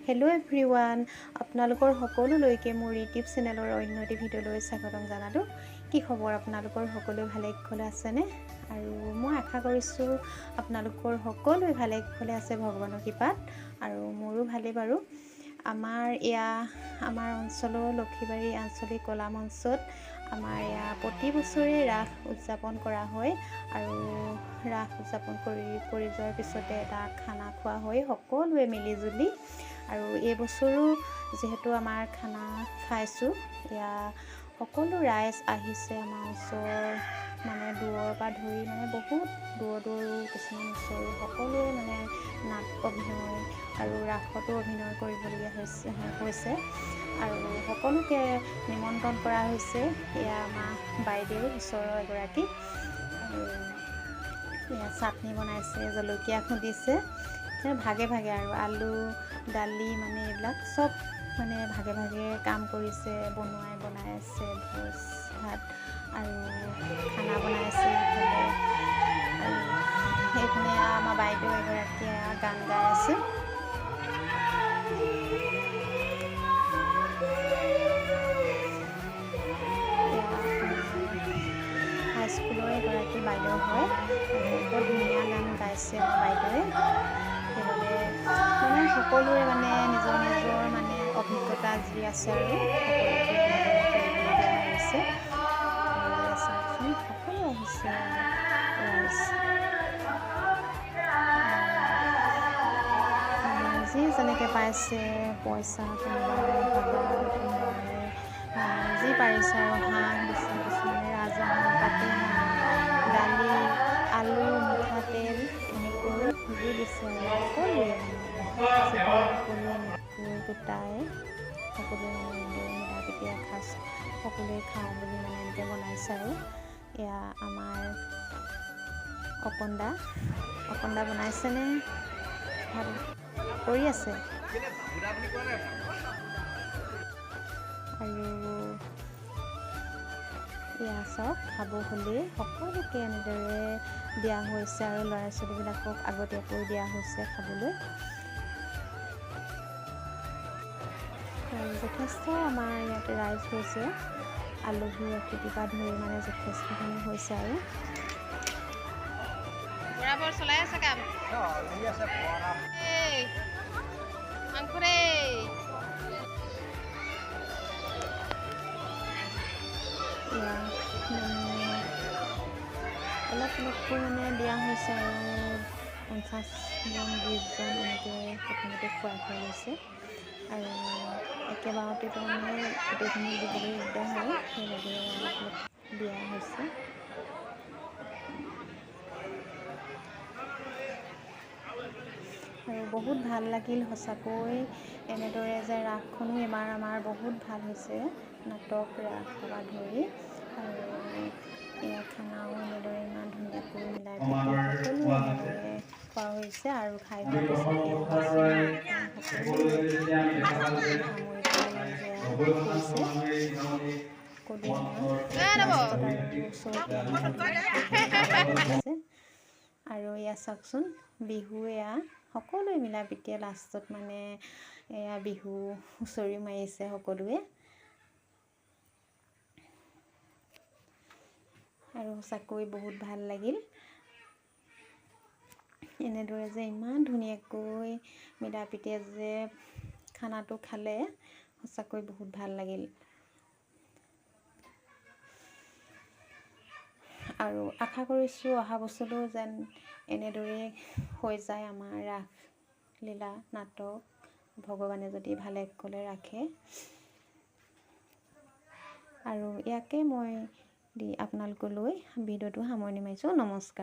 Hello' everyone, আপোনালোকৰ সকলোলৈকে মোৰ ইউটিউব চেনেলৰ অন্য এটি ভিডিঅ'লৈ স্বাগতম জনালোঁ। কি খবৰ? আপোনালোকৰ সকলোৱে ভালে কুশলে আছেনে? আৰু মই আশা কৰিছোঁ আপোনালোকৰ সকলোৱে ভালে কুশলে আছে ভগৱানৰ কৃপাত, আৰু মোৰো ভালেই বাৰু। আমাৰ অঞ্চলৰ লক্ষীবাৰী আঞ্চলিক কলা মঞ্চত আমাৰ প্ৰতি বছৰে ৰাস উদযাপন কৰা হয়, আৰু ৰাস উদযাপন কৰি যোৱাৰ পিছতে এটা খানা খোৱা হয় সকলোৱে মিলিজুলি। আৰু এই বছৰো যিহেতু আমাৰ খানা খাইছোঁ, সকলো ৰাইজ আহিছে আমাৰ ওচৰৰ, মানে দূৰৰ পৰা ধৰি মানে বহুত দূৰৰো কিছুমান ওচৰৰ সকলোৱে মানে নাট অভিনয় আৰু ৰাসতো অভিনয় কৰিবলগীয়া হৈছে আৰু সকলোকে নিমন্ত্ৰণ কৰা হৈছে। আমাৰ বাইদেউ ওচৰৰ এগৰাকী, আৰু চাটনি বনাইছে, জলকীয়া খুন্দিছে, ভাগে ভাগে আৰু আলু দালি মানে এইবিলাক চব মানে ভাগে ভাগে কাম কৰিছে, বনাই আছে ভোজ ভাত আৰু খানা বনাইছে ইফালে, আৰু সেইপিনে আমাৰ বাইদেউ এগৰাকীয়ে গান গাই আছে। হাইস্কুলৰ এগৰাকী বাইদেউ হয়, বৰ ধুনীয়া গান গাইছে আমাৰ বাইদেৱে। সেইবাবে মানে সকলোৰে মানে নিজৰ নিজৰ মানে অভিজ্ঞতা যি আছে আৰু সকলোকে কৰিবলগীয়া হৈছে। আৰু চাওকচোন সকলো আহিছে ৰাইজ, যি যেনেকৈ পাইছে পইচা, কোনোবাই ভাগৰ, কোনোবাই যি পাৰিছে আৰু হাঁহ দিছে, কিছুমানে ৰাজহাঁহ, পাতিহাঁহ, দালি, আলু, মিঠাতেল এনেকৈ দি দিছে আৰু সকলোৱে সকলোৱে এনেকৈ গোটাই সকলোৱে মানে এনেদৰে মিলা প্ৰীতি এসাঁজ সকলোৱে খাওঁ বুলি মানে এনেকৈ বনাইছে। আৰু আমাৰ অকণদা বনাইছেনে? ভাল কৰি আছে। আৰু চাওক, খাব হ'লেই সকলোকে এনেদৰে দিয়া হৈছে, আৰু ল'ৰা ছোৱালীবিলাকক আগতীয়াকৈ দিয়া হৈছে খাবলৈ। যথেষ্ট আমাৰ ইয়াতে ৰাইজ হৈছে, আলহী অতিথিৰ পৰা ধৰি মানে যথেষ্টখিনি হৈছে। আৰু বৰাবৰ চলাই আছে কাম। অলপকৈ মানে দিয়া হৈছে, আৰু 50জন 20জন এনেকৈ প্ৰথমতে খুৱাই গৈছে, আৰু একেবাৰতেতো মানে গোটেইখিনি দিবলৈ দিগদাৰ হয়, সেইবাবে অলপ দিয়া হৈছে। আৰু বহুত ভাল লাগিল সঁচাকৈ এনেদৰে যে ৰাসখনো এবাৰ আমাৰ বহুত ভাল হৈছে, নাটক ৰাস পৰা ধৰি, আৰু খানাও এনেদৰে ইমান ধুনীয়াকৈ মিলাই প্ৰীতি সকলো এনেদৰে খোৱা হৈছে। আৰু খাই হোৱাৰ পিছত আৰু চাওকচোন, বিহু সকলোৱে মিলা প্ৰীতিয়ে লাষ্টত মানে বিহু হুঁচৰি মাৰিছে সকলোৱে। আৰু সঁচাকৈ বহুত ভাল লাগিল এনেদৰে যে ইমান ধুনীয়াকৈ মিলা প্ৰীতিয়ে যে খানাটো খালে, সঁচাকৈ বহুত ভাল লাগিল। আৰু আশা কৰিছোঁ অহা বছৰো যেন এনেদৰে হৈ যায় আমাৰ ৰাসলীলা নাটক, ভগৱানে যদি ভালে কুশলে ৰাখে। আৰু ইয়াকে মই আপোনালোকলৈ ভিডিঅ'টো সামৰণি মাৰিছোঁ। নমস্কাৰ।